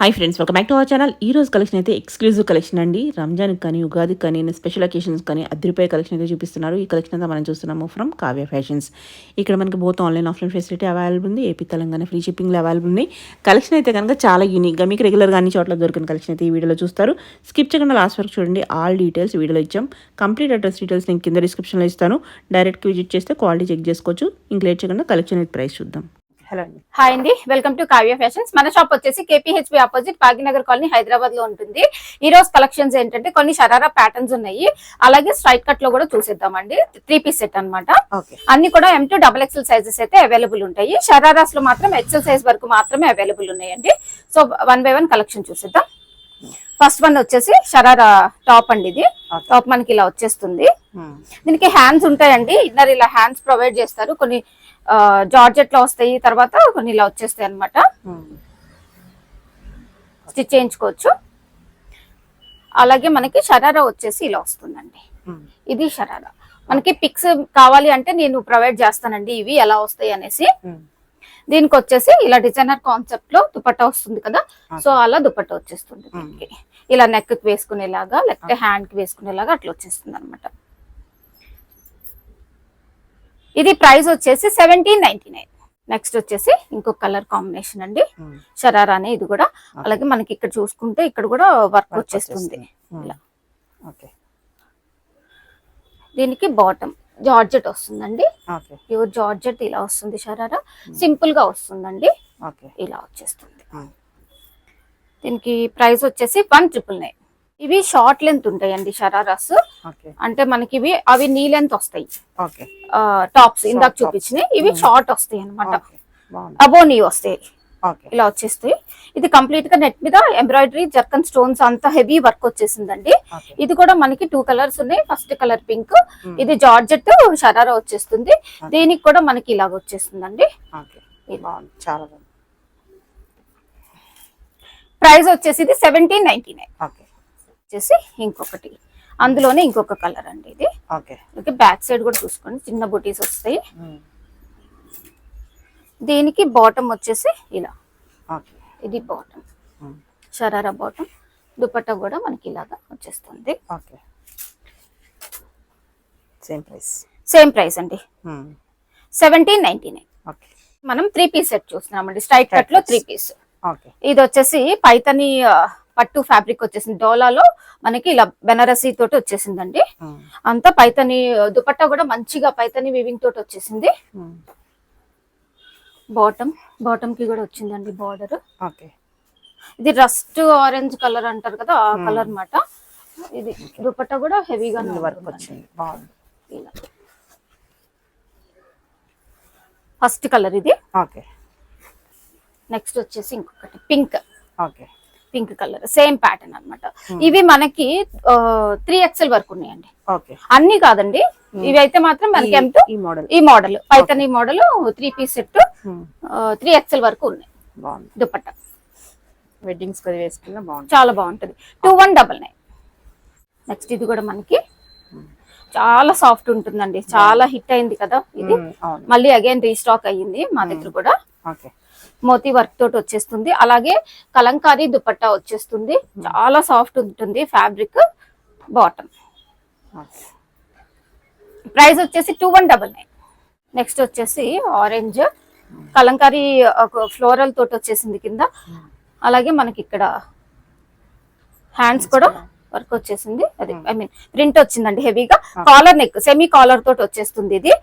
Hi friends, welcome back to our channel. ఈ రోజు collection అయితే ఎక్స్క్లూజివ్ కలెక్షన్ అండి. రంజాన్కి కానీ, ఉగాదికి కానీ, స్పెషల్ అకేషన్స్ కానీ అద్దరిపోయే కలెక్షన్ అయితే చూపిస్తున్నారు. ఈ కలెక్షన్ అంతా మనం చూస్తున్నాము ఫ్రమ్ కావ్య ఫ్యాషన్స్. ఇక్కడ మనకి both online offline facility available ఉంది. ఏపీ తెలంగాణ ఫ్రీ షిప్పింగ్లో అవైలబుల్ ఉంది. కలెక్షన్ అయితే కనుక చాలా యూనిక్గా మీకు రెగ్యులర్గా అన్ని చోట్ల దొరికిన కలెక్షన్ అయితే ఈ వీడియోలో చూస్తారు. స్కిప్ చేయకుండా లాస్ట్ వరకు చూడండి. ఆల్ డీటెయిల్స్ వీడియోలో ఇచ్చాం. కంప్లీట్ అడ్రస్ డీటెయిల్స్ నేను కింద డిస్క్రిప్షన్లో ఇస్తాను. డైరెక్ట్గా విజిట్ చేస్తే క్వాలిటీ చెక్ చేసుకోవచ్చు. ఇంక లేట్ చేయకుండా కలెక్షన్ అయితే ప్రైస్ చూద్దాం. హాయ్ అండి, వెల్కమ్ టు కావ్య ఫ్యాషన్స్. మన షాప్ వచ్చేసి KPHB opposite Bhagyanagar colony, Hyderabad లో ఉంటుంది. ఈ రోజు కలెక్షన్స్ ఏంటంటే కొన్ని షరారా ప్యాటర్న్స్ ఉన్నాయి, అలాగే స్ట్రైట్ కట్ లో కూడా చూసిద్దామండి. 3 పీస్ సెట్ అనమాట. అన్ని కూడా M2 XXL సైజెస్ అయితే అవైలబుల్ ఉంటాయి. షరారాస్ లో మాత్రం XL సైజ్ వరకు మాత్రమే అవైలబుల్ ఉన్నాయండి. సో 1 by 1 కలెక్షన్ చూసిద్దాం. ఫస్ట్ వన్ వచ్చేసి షరారా టాప్ అండి. ఇది టాప్ మనకి ఇలా వచ్చేస్తుంది. దీనికి హ్యాండ్స్ ఉంటాయండి. ఇన్నర్ ఇలా హ్యాండ్స్ ప్రొవైడ్ చేస్తారు. కొన్ని జార్జెట్ లో వస్తాయి, తర్వాత కొన్ని ఇలా వచ్చేస్తాయి అనమాట. స్టిచ్ చేయించుకోవచ్చు. అలాగే మనకి షరారా వచ్చేసి ఇలా వస్తుందండి. ఇది షరారా. మనకి పిక్స్ కావాలి అంటే నేను ప్రొవైడ్ చేస్తానండి, ఇవి ఎలా వస్తాయి అనేసి. దీనికి వచ్చేసి ఇలా డిజైనర్ కాన్సెప్ట్ లో దుపట్టా వస్తుంది కదా, సో అలా దుపట్టా వచ్చేస్తుంది. దీనికి ఇలా నెక్ కి వేసుకునేలాగా, లేకపోతే హ్యాండ్ కి వేసుకునేలాగా అట్లా వచ్చేస్తుంది అనమాట. ఇది ప్రైస్ వచ్చేసి 1799. నెక్స్ట్ వచ్చేసి ఇంకొక కలర్ కాంబినేషన్ అండి, షరారానే ఇది కూడా. అలాగే మనకి ఇక్కడ చూసుకుంటే ఇక్కడ కూడా వర్క్ వచ్చేస్తుంది ఇలా. దీనికి బాటమ్ జార్జెట్ వస్తుందండి, ప్యూర్ జార్జెట్ ఇలా వస్తుంది. షరారా సింపుల్ గా వస్తుందండి, ఇలా వచ్చేస్తుంది. దీనికి ప్రైస్ వచ్చేసి 1999. ఇవి షార్ట్ లెంత్ ఉంటాయండి షరారాస్. అంటే మనకి అవి నీ లెంత్ వస్తాయి. టాప్స్ ఇందాక చూపించినాయి, ఇవి షార్ట్ వస్తాయి అనమాట. అబో నీ వస్తాయి, ఇలా వచ్చేస్తాయి. ఇది కంప్లీట్ గా నెట్ మీద ఎంబ్రాయిడరీ, జర్కన్ స్టోన్స్ అంతా హెవీ వర్క్ వచ్చేసిందండి. ఇది కూడా మనకి 2 కలర్స్ ఉన్నాయి. ఫస్ట్ కలర్ పింక్, ఇది జార్జెట్ షరారా వచ్చేస్తుంది. దీనికి కూడా మనకి ఇలాగ వచ్చేస్తుందండి. ప్రైస్ వచ్చేసి ఇది 1799. వచ్చేసి ఇంకొకటి అందులోనే ఇంకొక కలర్ అండి ఇది. ఓకే, బ్యాక్ సైడ్ కూడా చూసుకోండి, చిన్న బుటీస్ వస్తాయి. దీనికి బాటమ్ వచ్చేసి ఇలా, ఇది బాటమ్ షరారా బాటమ్. దుపట్టా కూడా మనకి ఇలాగా వచ్చేస్తుంది. సేమ్ ప్రైస్ అండి, 1799. మనం 3 పీస్ సెట్ చూస్తున్నామండి. స్ట్రైట్ కట్ లో 3 పీస్. ఇది వచ్చేసి పైతని పట్టు ఫ్యాబ్రిక్ వచ్చేసింది. డోలాలో మనకి ఇలా బెనారసీ తోటి వచ్చేసిందండి. అంతా పైతని దుపట్టా కూడా మంచిగా పైతని వీవింగ్ తోటి వచ్చేసింది. బాటమ్ కి కూడా వచ్చిందండి బార్డర్. ఇది రస్ట్ ఆరెంజ్ కలర్ అంటారు కదా, ఆ కలర్ అన్నమాట. ఇది దుపట్టా కూడా హెవీగా వర్క్ వచ్చింది. ఫస్ట్ కలర్ ఇది. నెక్స్ట్ వచ్చేసి ఇంకొకటి పింక్ కలర్, సేమ్ ప్యాటర్న్ అన్నమాట. ఇవి మనకి 3XL వరకు ఉన్నాయండి. అన్ని కాదండి, ఇవి అయితే మాత్రం మనకి ఈ model Paithani model 3 piece set 3XL వరకు ఉన్నాయి. దుపట్టా వెడ్డింగ్స్ వేసుకున్నా బాగుంటుంది, చాలా బాగుంటది. 2199. నెక్స్ట్ ఇది కూడా మనకి చాలా సాఫ్ట్ ఉంటుందండి. చాలా హిట్ అయింది కదా ఇది, మళ్ళీ అగైన్ రీస్టాక్ అయ్యింది మా దగ్గర కూడా. మోతీ వర్క్ తోటి వచ్చేస్తుంది. అలాగే కలంకారీ దుపట్టా వచ్చేస్తుంది. చాలా సాఫ్ట్ ఉంటుంది ఫ్యాబ్రిక్. బాటమ్ ప్రైస్ వచ్చేసి 2199. నెక్స్ట్ వచ్చేసి ఆరెంజ్ కలంకారీ ఫ్లోరల్ తోటి వచ్చేసింది కింద. అలాగే మనకి ఇక్కడ హ్యాండ్స్ కూడా వర్క్ వచ్చేసింది. అది ప్రింట్ వచ్చిందండి హెవీగా. కాలర్ నెక్ సెమీ కాలర్ తోటి వచ్చేస్తుంది.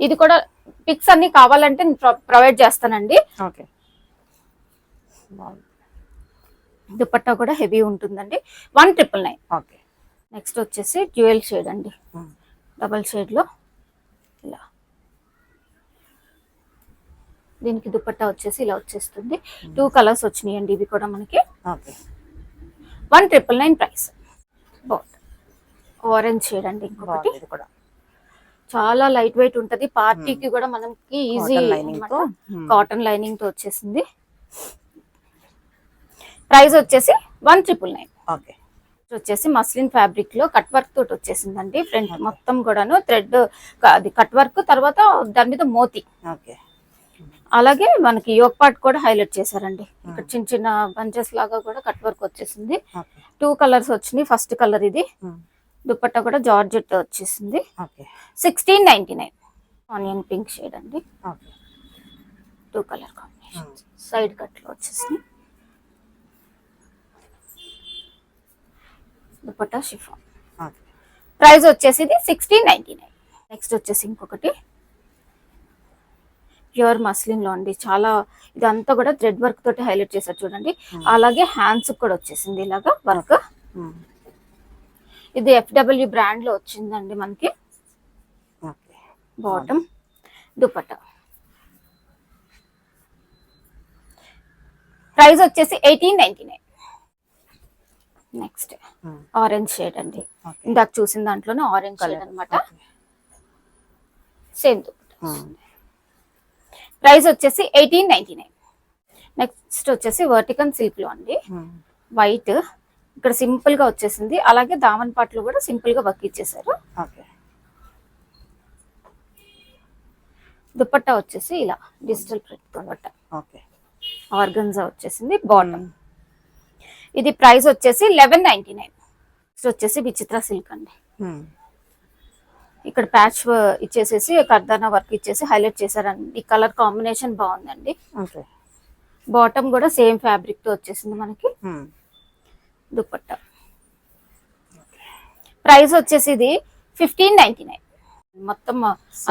ఇది కూడా పిక్స్ అన్ని కావాలంటే ప్రొవైడ్ చేస్తానండి. దుపట్టా కూడా హెవీ ఉంటుందండి. 1999. నెక్స్ట్ వచ్చేసి డ్యూయల్ షేడ్ అండి, డబల్ షేడ్ లో ఇలా. దీనికి దుపట్టా వచ్చేసి ఇలా వచ్చేస్తుంది. 2 కలర్స్ వచ్చినాయండి ఇవి కూడా మనకి. 1999 ప్రైస్. ఆరెంజ్ షేడ్ అండి ఇంకొకటి. చాలా లైట్ వెయిట్ ఉంటది. పార్టీకి కూడా మనకి ఈజీ కాటన్ లైనింగ్ తో వచ్చేసింది. ప్రైస్ వచ్చేసి 1999. వచ్చేసి మస్లిన్ ఫ్యాబ్రిక్ లో కట్ వర్క్ తోటి వచ్చేసిందండి. ఫ్రంట్ మొత్తం కూడాను థ్రెడ్ అది కట్ వర్క్, తర్వాత దాని మీద మోతి. అలాగే మనకి యోక్ పార్ట్ కూడా హైలైట్ చేశారండి. ఇక్కడ చిన్న చిన్న బంచెస్ లాగా కూడా కట్ వర్క్ వచ్చేసింది. 2 కలర్స్ వచ్చినాయి. ఫస్ట్ కలర్ ఇది. దుపట్టా కూడా జార్జెట్ వచ్చేసింది. 1699. ఆనియన్ పింక్ షేడ్ అండి. 2 కలర్ కాంబినేషన్. సైడ్ కట్ లో వచ్చేసింది. దుపట్టా షిఫాన్. ప్రైస్ వచ్చేసి 1699. నెక్స్ట్ వచ్చేసి ఇంకొకటి ప్యూర్ మస్లిన్ లో అండి. చాలా ఇదంతా కూడా థ్రెడ్ వర్క్ తోటి హైలైట్ చేశారు చూడండి. అలాగే హ్యాండ్స్ కూడా వచ్చేసింది ఇలాగా వర్క్. ఇది FW బ్రాండ్ లో వచ్చిందండి మనకి. బాటమ్, దుపట్టా. ప్రైస్ వచ్చేసి 1899. నెక్స్ట్ ఆరెంజ్ షేడ్ అండి. ఇందాక చూసిన దాంట్లోనే ఆరెంజ్ కలర్ అన్నమాట. సేమ్ దుపట్టా. ప్రైస్ వచ్చేసి 1899. నెక్స్ట్ వచ్చేసి వర్టికల్ సిల్క్ లో అండి. వైట్ ఇక్కడ సింపుల్ గా వచ్చేసింది. అలాగే దామన్ పాటలు కూడా సింపుల్ గా వర్క్ ఇచ్చేసారు. దుపట్టా వచ్చేసి ఇలా డిజిటల్ ప్రింట్ దుపట్టా. ఆర్గన్జా వచ్చేసింది. బాటమ్. ఇది ప్రైస్ వచ్చేసి 1199. నెక్స్ట్ వచ్చేసి విచిత్ర సిల్క్ అండి. ఇక్కడ ప్యాచ్ ఇచ్చేసేసి కర్దానా వర్క్ ఇచ్చేసి హైలైట్ చేశారండి. ఈ కలర్ కాంబినేషన్ బాగుందండి. బాటమ్ కూడా సేమ్ ఫ్యాబ్రిక్ తో వచ్చేసింది మనకి. దుపట్టా. ప్రైస్ వచ్చేసి ఇది 1599. మొత్తం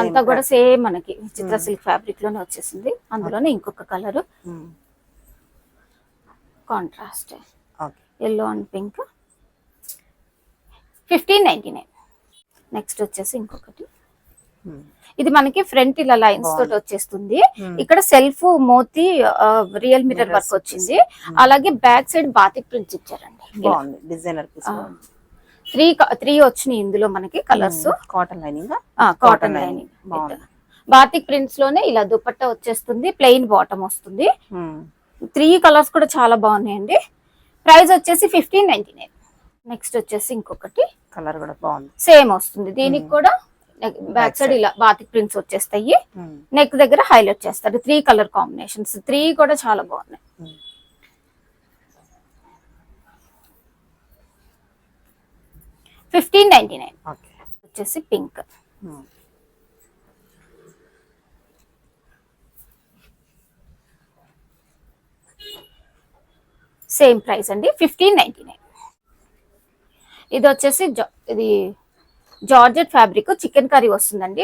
అంతా కూడా సేమ్ మనకి చిత్ర సిల్క్ ఫ్యాబ్రిక్ లోనే వచ్చేసింది. అందులోనే ఇంకొక colour contrast yellow and pink. 1599. Next వచ్చేసి ఇంకొకటి ఇది మనకి ఫ్రంట్ ఇలా లైన్స్ తోటి వచ్చేస్తుంది. ఇక్కడ సెల్ఫ్ మోతీ రియల్ మిర్రర్ వర్క్ వచ్చింది. అలాగే బ్యాక్ సైడ్ బాతిక్ ప్రింట్స్ ఇచ్చారండి. డిజైనర్ 3 వచ్చినాయి ఇందులో మనకి colours. Cotton lining. Cotton lining batik prints లోనే ఇలా దుపట్టా వచ్చేస్తుంది. ప్లెయిన్ బాటమ్ వస్తుంది. 3 కలర్స్ కూడా చాలా బాగున్నాయండి. ప్రైస్ వచ్చేసి 1599. నెక్స్ట్ వచ్చేసి ఇంకొకటి కలర్ కూడా బాగుంది. సేమ్ వస్తుంది. దీనికి కూడా బ్యాక్ సైడ్ ఇలా బాతిక్ ప్రింట్స్ వచ్చేస్తాయి. నెక్ దగ్గర హైలైట్ చేస్తారు. 3 కలర్ కాంబినేషన్స్. 3 కూడా చాలా బాగున్నాయి. 1599. వచ్చేసి పింక్. సేమ్ ప్రైస్ అండి 1599. ఇది వచ్చేసి ఇది జార్జెట్ ఫ్యాబ్రిక్ చికెన్ కర్రీ వస్తుందండి.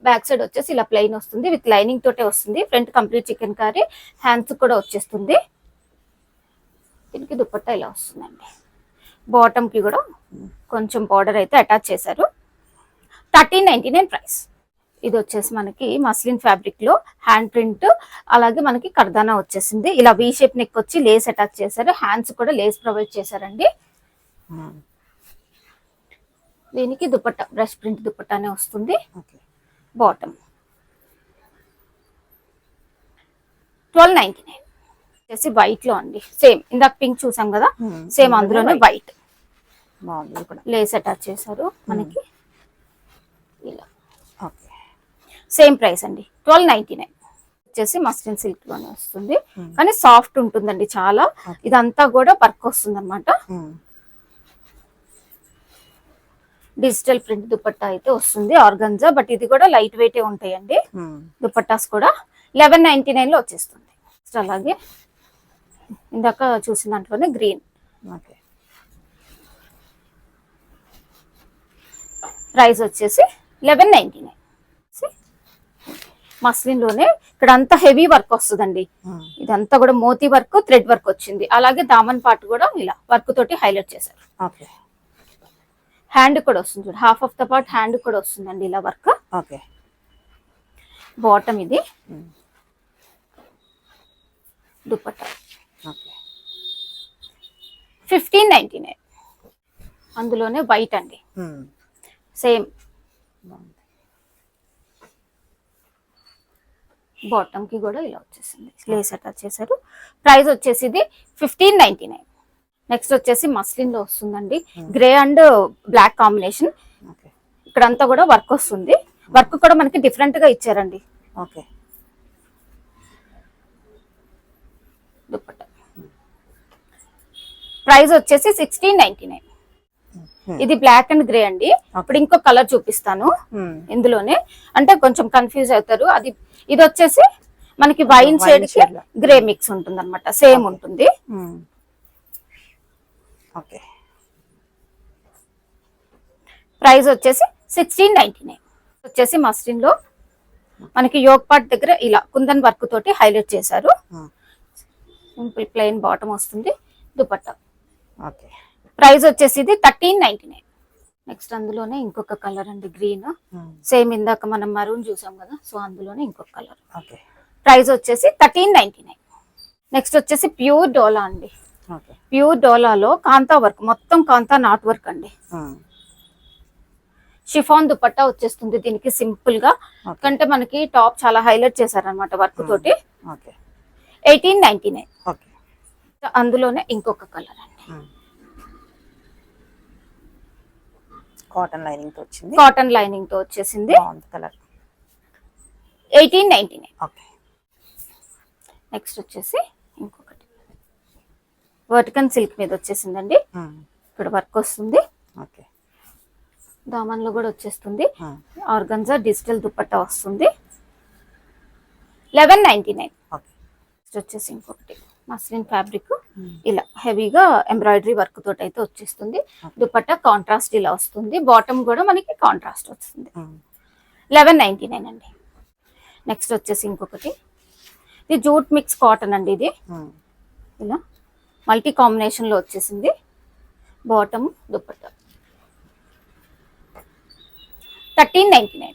బ్యాక్ సైడ్ వచ్చేసి ఇలా ప్లెయిన్ వస్తుంది. విత్ లైనింగ్ తోటే వస్తుంది. Front complete chicken curry. Hands కూడా వచ్చేస్తుంది. దీనికి దుపట్టా ఇలా వస్తుందండి. బాటమ్ కి కూడా కొంచెం బార్డర్ అయితే అటాచ్ చేశారు. 1399 ప్రైస్. ఇది వచ్చేసి మనకి మస్లిన్ ఫ్యాబ్రిక్ లో హ్యాండ్ ప్రింట్. అలాగే మనకి కర్దానా వచ్చేసింది. ఇలా వి షేప్ నెక్ వచ్చి లేస్ అటాచ్ చేశారు. హ్యాండ్స్ కూడా లేస్ ప్రొవైడ్ చేశారండి. దీనికి దుపట్టా బ్రష్ ప్రింట్ దుపట్టానే వస్తుంది. బాటమ్ 1299. వచ్చేసి వైట్ లో అండి. సేమ్ ఇందాక పింక్ చూసాం కదా, సేమ్ అందులోనే వైట్ లేస్ అటాచ్ చేశారు మనకి ఇలా. సేమ్ ప్రైస్ అండి 1299. వచ్చేసి మస్లిన్ సిల్క్ లోనే వస్తుంది. కానీ సాఫ్ట్ ఉంటుందండి చాలా. ఇదంతా కూడా వర్క్ వస్తుంది అనమాట. డిజిటల్ ప్రింట్ దుపట్టా అయితే వస్తుంది. ఆర్గంజా. బట్ ఇది కూడా లైట్ వెయిట్ ఉంటాయండి దుపట్టాస్ కూడా. 1199 లో వచ్చేస్తుంది. అలాగే ఇందాక చూసిన దాంట్లోనే గ్రీన్. ప్రైస్ వచ్చేసి 1199. మస్లిన్ లోనే ఇక్కడ అంతా హెవీ వర్క్ వస్తుందండి. ఇదంతా కూడా మోతీ వర్క్, థ్రెడ్ వర్క్ వచ్చింది. అలాగే దామన్ పార్ట్ కూడా ఇలా వర్క్ తోటి హైలైట్ చేశారు. హ్యాండ్ కూడా వస్తుంది. Half of the part hand కూడా వస్తుందండి ఇలా వర్క్. బాటమ్ ఇది. దుపట్టా 1599. అందులోనే వైట్ అండి. సేమ్ బాటమ్ కి కూడా ఇలా వచ్చేసింది. లేస్ అటాచ్ చేశారు. ప్రైస్ వచ్చేసి ఇది 1599. నెక్స్ట్ వచ్చేసి మస్లిన్ లో వస్తుందండి. Grey and black combination. ఇక్కడంతా కూడా వర్క్ వస్తుంది. వర్క్ కూడా మనకి డిఫరెంట్ గా ఇచ్చారండి. ప్రైస్ వచ్చేసి 1699. ఇది బ్లాక్ అండ్ గ్రే అండి. ఇప్పుడు ఇంకో కలర్ చూపిస్తాను ఇందులోనే, అంటే కొంచెం కన్ఫ్యూజ్ అవుతారు. ఇది వచ్చేసి మనకి వైన్ షేడ్ కి గ్రే మిక్స్ ఉంటుంది అనమాట, సేమ్ ఉంటుంది. ప్రైస్ వచ్చేసి 1699. వచ్చేసి మస్లిన్ లో మనకి యోగ్ పార్ట్ దగ్గర ఇలా కుందన్ వర్క్ తోటి హైలైట్ చేశారు. సింపుల్ ప్లెయిన్ బాటమ్ వస్తుంది, దుపట్టా. ప్రైస్ వచ్చేసి ఇది 1399. నెక్స్ట్ అందులోనే ఇంకొక కలర్ అండి, గ్రీన్. సేమ్ ఇందాక మనం మరూన్ చూసాం కదా, సో అందులోనే ఇంకొక కలర్. ప్రైస్ వచ్చేసి 1399. నెక్స్ట్ వచ్చేసి ప్యూర్ డోలా అండి. ప్యూర్ డోలాలో కాంతా వర్క్, మొత్తం కాంతా నాట్ వర్క్ అండి. షిఫాన్ దుపట్టా వచ్చేస్తుంది దీనికి సింపుల్ గా, కంటే మనకి టాప్ చాలా హైలైట్ చేశారనమాట వర్క్ తోటి. 1899. అందులోనే ఇంకొక కలర్ అండి, కాటన్ లైనింగ్ తో వచ్చింది. కాటన్ లైనింగ్ తో వచ్చేసింది, కలర్. 1899. నెక్స్ట్ వచ్చేసి ఇంకొకటి వర్టికన్ సిల్క్ మీద వచ్చేసిందండి. ఇక్కడ వర్క్ వస్తుంది, దామన్ లో కూడా వచ్చేస్తుంది. ఆర్గన్జా డిజిటల్ దుపట్టా వస్తుంది, 1199. నెక్స్ట్ వచ్చేసి ఇంకొకటి మస్లిన్ ఫ్యాబ్రిక్, ఇలా హెవీగా ఎంబ్రాయిడరీ వర్క్ తోటి అయితే వచ్చేస్తుంది. దుపట్టా కాంట్రాస్ట్ ఇలా వస్తుంది, బాటమ్ కూడా మనకి కాంట్రాస్ట్ వస్తుంది. 1199 అండి. నెక్స్ట్ వచ్చేసి ఇంకొకటి, ఇది జూట్ మిక్స్ కాటన్ అండి. ఇది ఇలా మల్టీ కాంబినేషన్ లో వచ్చేసింది, బాటమ్ దుపట్టా. 1399.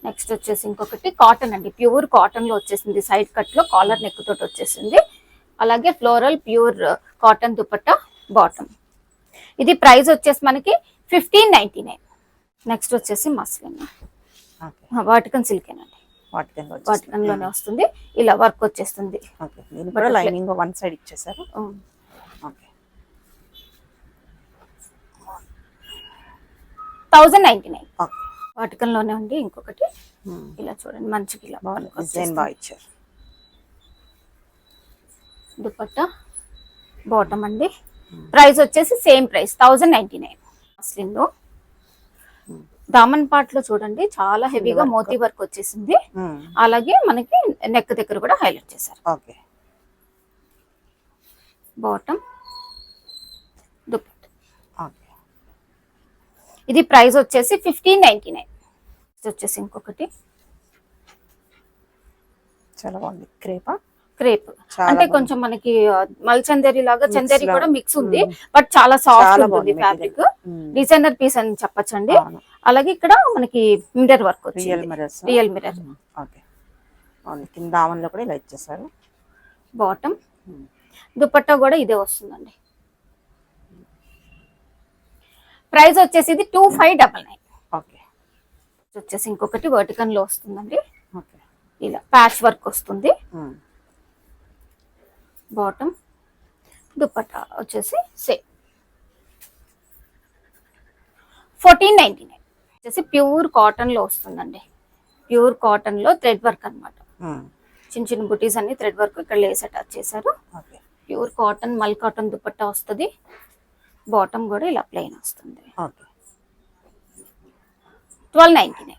నెక్స్ట్ వచ్చేసి ఇంకొకటి కాటన్ అండి, ప్యూర్ కాటన్ లో వచ్చేసింది. సైడ్ కట్ లో కాలర్ నెక్ తోటి వచ్చేసింది, అలాగే floral pure cotton dupatta bottom. ఇది ప్రైస్ వచ్చేసి మనకి 1599. నెక్స్ట్ వచ్చేసి మస్లిన్, వాటికన్ సిల్క్ అండి, వాటికన్ లోనే వస్తుంది. ఇలా వర్క్ వచ్చేస్తుంది, లైనింగ్ వన్ సైడ్ ఇచ్చేసారు. 1099. వాటికన్ లోనే ఉంది ఇంకొకటి, ఇలా చూడండి మంచిగా ఇలా బాగా ఇచ్చారు. దుపట్టా బాటమ్ అండి. ప్రైస్ వచ్చేసి సేమ్ ప్రైస్ 1099. మస్లిన్ లో దామన్ పార్ట్ లో చూడండి చాలా హెవీగా మోతీ వర్క్ వచ్చేసింది, అలాగే మనకి నెక్ దగ్గర కూడా హైలైట్ చేశారు. బాటమ్ దుపట్టా. ఇది ప్రైస్ వచ్చేసి 1599. వచ్చేసి ఇంకొకటి చాలా బాగుంది, క్రేపా క్రేప్, అంటే కొంచెం మనకి మల్చందేరి లాగా చందేరి కూడా మిక్స్ ఉంది, బట్ చాలా సాఫ్ట్ ఉంటుంది ఫ్యాబ్రిక్. డిజైనర్ పీస్ అని చెప్పచ్చండి. అలాగే ఇక్కడ మనకి మిర్రర్ వర్క్ వచ్చింది, రియల్ మిర్రర్. కింద దామన్లో కూడా ఇలా ఇచ్చేసారు. బాటమ్ దుపట్టా కూడా ఇదే వస్తుందండి. ప్రైస్ వచ్చేసి ఇది 2599. వచ్చేసి ఇంకొకటి వర్టికన్ లో వస్తుందండి, ఇలా ప్యాచ్ వర్క్ వస్తుంది. బాటమ్ దుపట్టా వచ్చేసి సేమ్ 1499. వచ్చేసి ప్యూర్ కాటన్ లో వస్తుందండి. ప్యూర్ కాటన్ లో థ్రెడ్ వర్క్ అన్నమాట, చిన్న చిన్న బుటీస్ అన్ని థ్రెడ్ వర్క్, ఇక్కడ లేస్ అటాచ్ చేశారు. ప్యూర్ కాటన్ మల్ కాటన్ దుపట్టా వస్తుంది, బాటమ్ కూడా ఇలా ప్లెయిన్ వస్తుంది. 1299.